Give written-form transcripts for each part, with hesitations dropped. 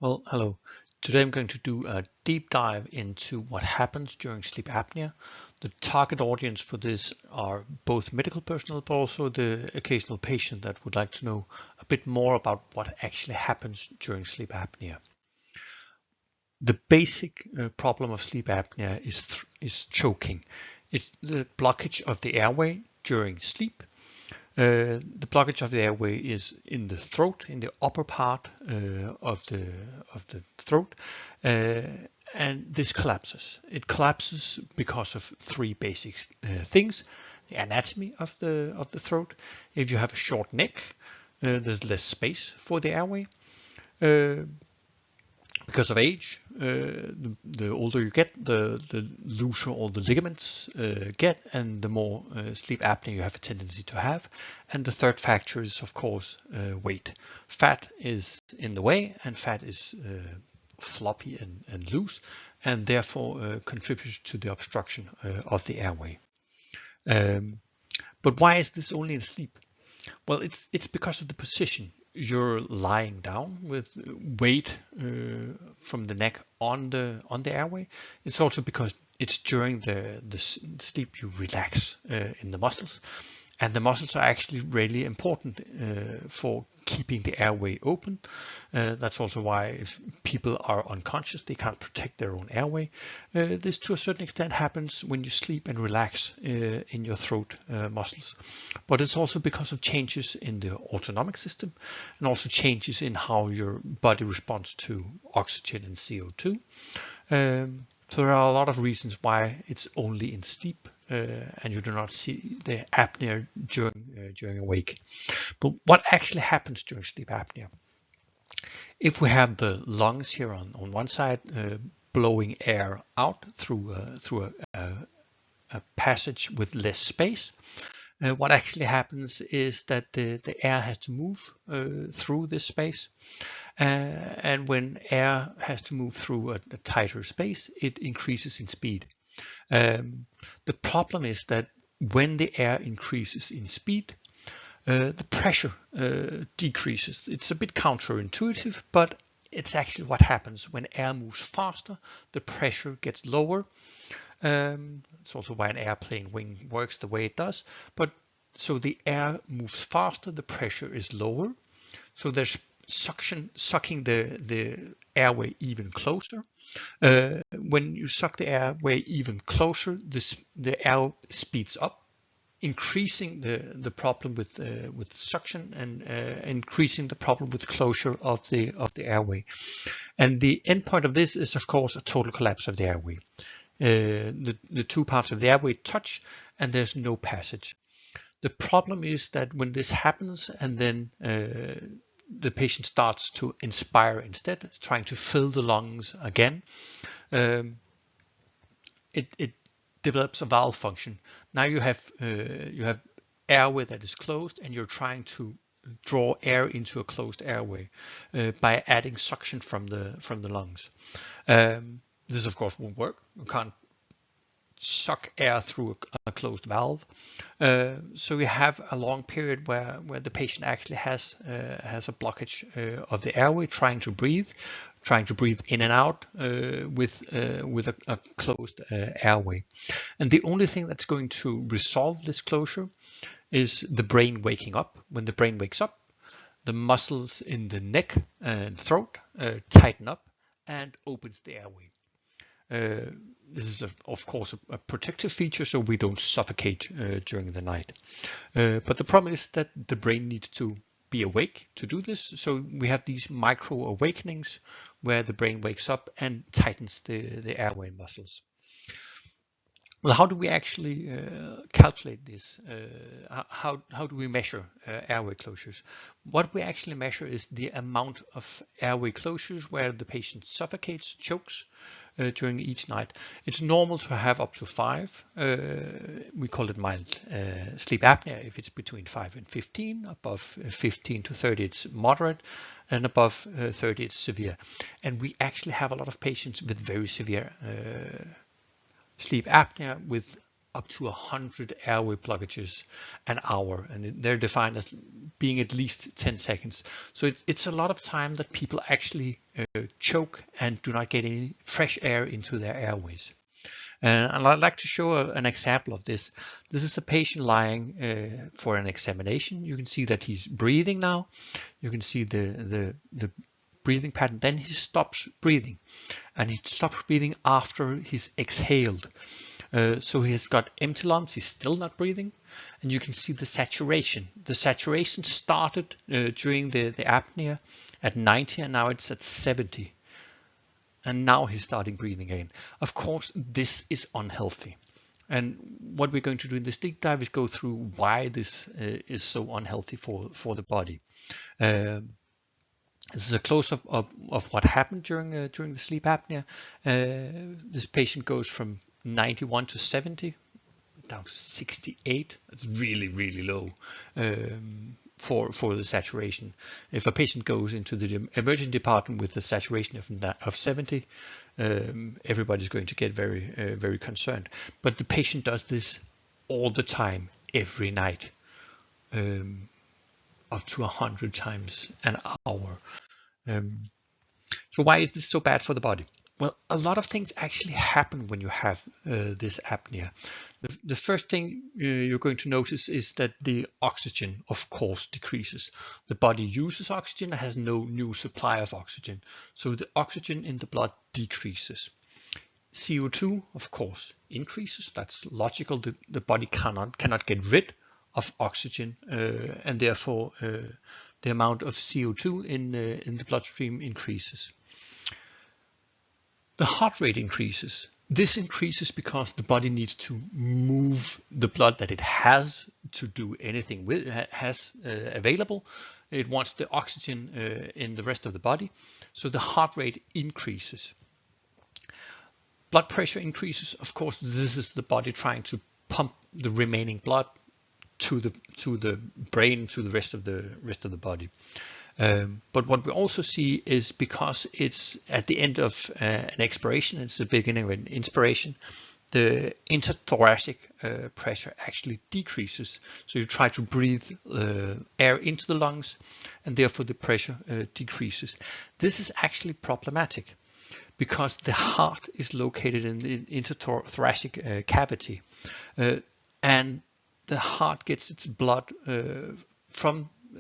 Well, hello. Today I'm going to do a deep dive into what happens during sleep apnea. The target audience for this are both medical personnel, but also the occasional patient that would like to know a bit more about what actually happens during sleep apnea. The basic problem of sleep apnea is choking. It's the blockage of the airway during sleep. The blockage of the airway is in the throat, in the upper part of the throat, uh, and this collapses. It collapses because of three basic things: the anatomy of the throat. If you have a short neck, there's less space for the airway. Uh, because of age, the older you get, the looser all the ligaments get, and the more sleep apnea you have a tendency to have. And the third factor is, of course, weight. Fat is in the way, and fat is floppy and loose, and therefore contributes to the obstruction of the airway. But why is this only in sleep? Well, it's because of the position. You're lying down with weight from the neck on the airway. It's also because it's during the sleep you relax in the muscles, and the muscles are actually really important for keeping the airway open. That's also why if people are unconscious, they can't protect their own airway. This to a certain extent happens when you sleep and relax in your throat muscles. But it's also because of changes in the autonomic system and also changes in how your body responds to oxygen and CO2. So there are a lot of reasons why it's only in sleep and you do not see the apnea during awake. But what actually happens during sleep apnea? If we have the lungs here on one side blowing air out through a passage with less space, what actually happens is that the air has to move through this space. And when air has to move through a tighter space, it increases in speed. The problem is that when the air increases in speed, the pressure decreases. It's a bit counterintuitive, but it's actually what happens. When air moves faster, the pressure gets lower. It's also why an airplane wing works the way it does. But so the air moves faster, the pressure is lower. So there's sucking the airway even closer. When you suck the airway even closer, the air speeds up, increasing the problem with suction and increasing the problem with closure of the airway. And the end point of this is, of course, a total collapse of the airway. The two parts of the airway touch, and there's no passage. The problem is that when this happens, and then the patient starts to inspire instead, trying to fill the lungs again, it develops a valve function. Now you have airway that is closed, and you're trying to draw air into a closed airway by adding suction from the lungs. This of course won't work. You can't suck air through a closed valve. So we have a long period where the patient actually has a blockage of the airway, trying to breathe in and out with a closed airway. And the only thing that's going to resolve this closure is the brain waking up. When the brain wakes up, the muscles in the neck and throat tighten up and opens the airway. This is, of course, a protective feature, so we don't suffocate during the night. But the problem is that the brain needs to be awake to do this. So we have these micro awakenings where the brain wakes up and tightens the airway muscles. Well, how do we actually calculate this? How do we measure airway closures? What we actually measure is the amount of airway closures where the patient suffocates, chokes during each night. It's normal to have up to 5. We call it mild sleep apnea if it's between 5 and 15. Above 15 to 30, it's moderate, and above 30, it's severe. And we actually have a lot of patients with very severe sleep apnea with up to 100 airway blockages an hour, and they're defined as being at least 10 seconds. So it's a lot of time that people actually choke and do not get any fresh air into their airways. And I'd like to show an example of this. This is a patient lying for an examination. You can see that he's breathing now. You can see the breathing pattern. Then he stops breathing, and he stops breathing after he's exhaled. So he's got empty lungs. He's still not breathing, and you can see the saturation. The saturation started during the apnea at 90, and now it's at 70. And now he's starting breathing again. Of course, this is unhealthy. And what we're going to do in this deep dive is go through why this is so unhealthy for the body. This is a close-up of what happened during the sleep apnea. This patient goes from 91 to 70 down to 68. It's really, really low for the saturation. If a patient goes into the emergency department with a saturation of 70, everybody's going to get very concerned. But the patient does this all the time, every night, up to 100 times an hour. So why is this so bad for the body? Well, a lot of things actually happen when you have this apnea. The first thing you're going to notice is that the oxygen, of course, decreases. The body uses oxygen, has no new supply of oxygen. So the oxygen in the blood decreases. CO2, of course, increases. That's logical. The body cannot get rid of oxygen, and therefore the amount of CO2 in the bloodstream increases. The heart rate increases. This increases because the body needs to move the blood that it has to do anything with, has available. It wants the oxygen in the rest of the body. So the heart rate increases. Blood pressure increases. Of course, this is the body trying to pump the remaining blood to the brain, to the rest of the body. But what we also see is because it's at the end of an expiration, it's the beginning of an inspiration, the interthoracic pressure actually decreases. So you try to breathe air into the lungs, and therefore the pressure decreases. This is actually problematic because the heart is located in the interthoracic cavity, and the heart gets its blood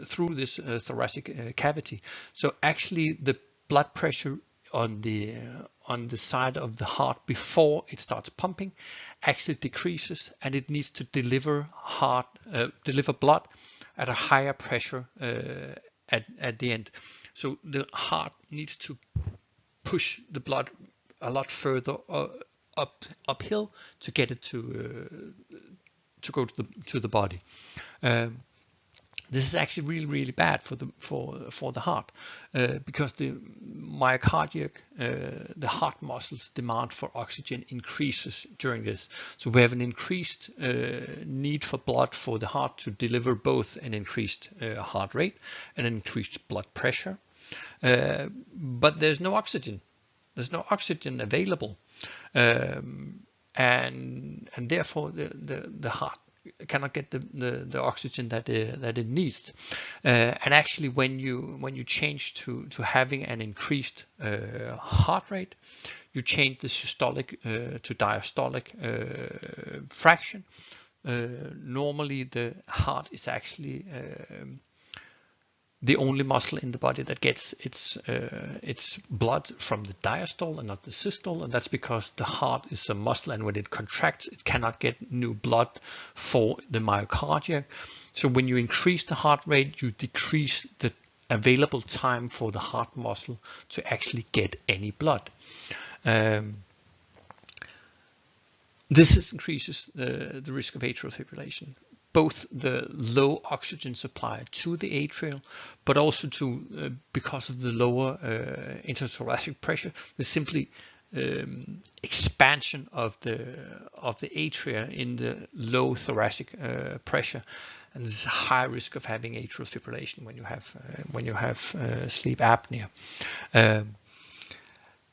through this thoracic cavity. So actually the blood pressure on the side of the heart before it starts pumping actually decreases, and it needs to deliver blood at a higher pressure at the end. So the heart needs to push the blood a lot further uphill to get it to go to the body. This is actually really, really bad for the heart because the myocardiac, the heart muscles demand for oxygen increases during this. So we have an increased need for blood for the heart to deliver both an increased heart rate and an increased blood pressure. But there's no oxygen. There's no oxygen available, and therefore the heart cannot get the oxygen that it needs. And actually, when you change to having an increased heart rate, you change the systolic to diastolic fraction. Normally, the heart is actually the only muscle in the body that gets its blood from the diastole and not the systole, and that's because the heart is a muscle, and when it contracts, it cannot get new blood for the myocardium. So when you increase the heart rate, you decrease the available time for the heart muscle to actually get any blood. This increases the risk of atrial fibrillation. Both the low oxygen supply to the atrial, but also because of the lower interthoracic pressure, there's simply expansion of the atria in the low thoracic pressure, and there's a high risk of having atrial fibrillation when you have sleep apnea.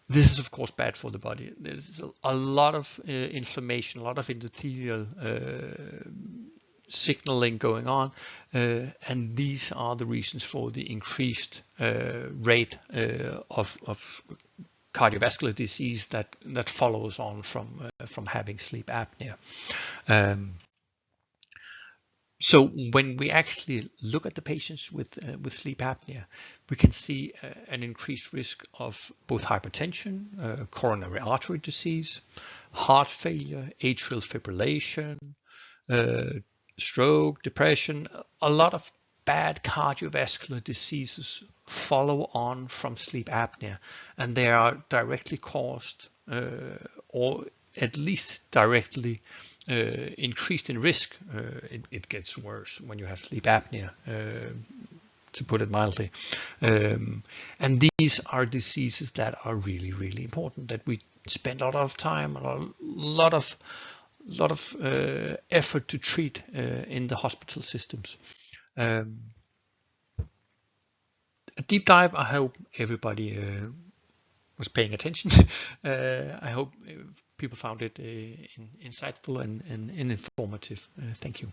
This is of course bad for the body. There's a lot of inflammation, a lot of endothelial signaling going on, and these are the reasons for the increased rate of cardiovascular disease that follows on from having sleep apnea. So when we actually look at the patients with sleep apnea, we can see an increased risk of both hypertension, coronary artery disease, heart failure, atrial fibrillation, stroke, depression. A lot of bad cardiovascular diseases follow on from sleep apnea, and they are directly caused or at least directly increased in risk. It gets worse when you have sleep apnea, to put it mildly. And these are diseases that are really, really important, that we spend a lot of time, a lot of effort to treat in the hospital systems. A deep dive. I hope everybody was paying attention. I hope people found it insightful and informative. Thank you.